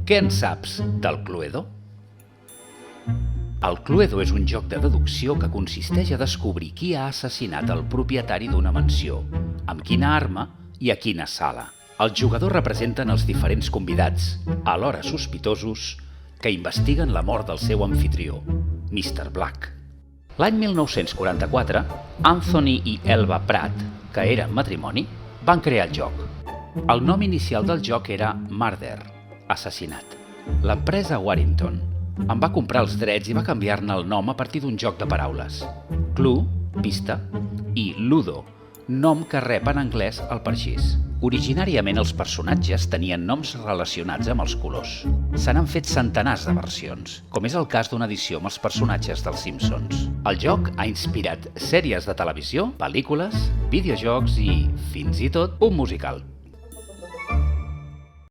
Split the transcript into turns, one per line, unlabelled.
Què en saps del Cluedo? El Cluedo és un joc de deducció que consisteix a descobrir qui ha assassinat el propietari d'una mansió, amb quina arma i a quina sala. Els jugadors representen els diferents convidats, alhora sospitosos, que investiguen la mort del seu anfitrió, Mr. Black. L'any 1944, Anthony i Elva Pratt, que eren matrimoni, van crear el joc. El nom inicial del joc era Murder, assassinat. L'empresa Warrington en va comprar els drets i va canviar-ne el nom a partir d'un joc de paraules. Clue, pista, i Ludo, nom que rep en anglès el parxís. Originàriament els personatges tenien noms relacionats amb els colors. Se n'han fet centenars de versions, com és el cas d'una edició amb els personatges dels Simpsons. El joc ha inspirat sèries de televisió, pel·lícules, videojocs i, fins i tot, un musical.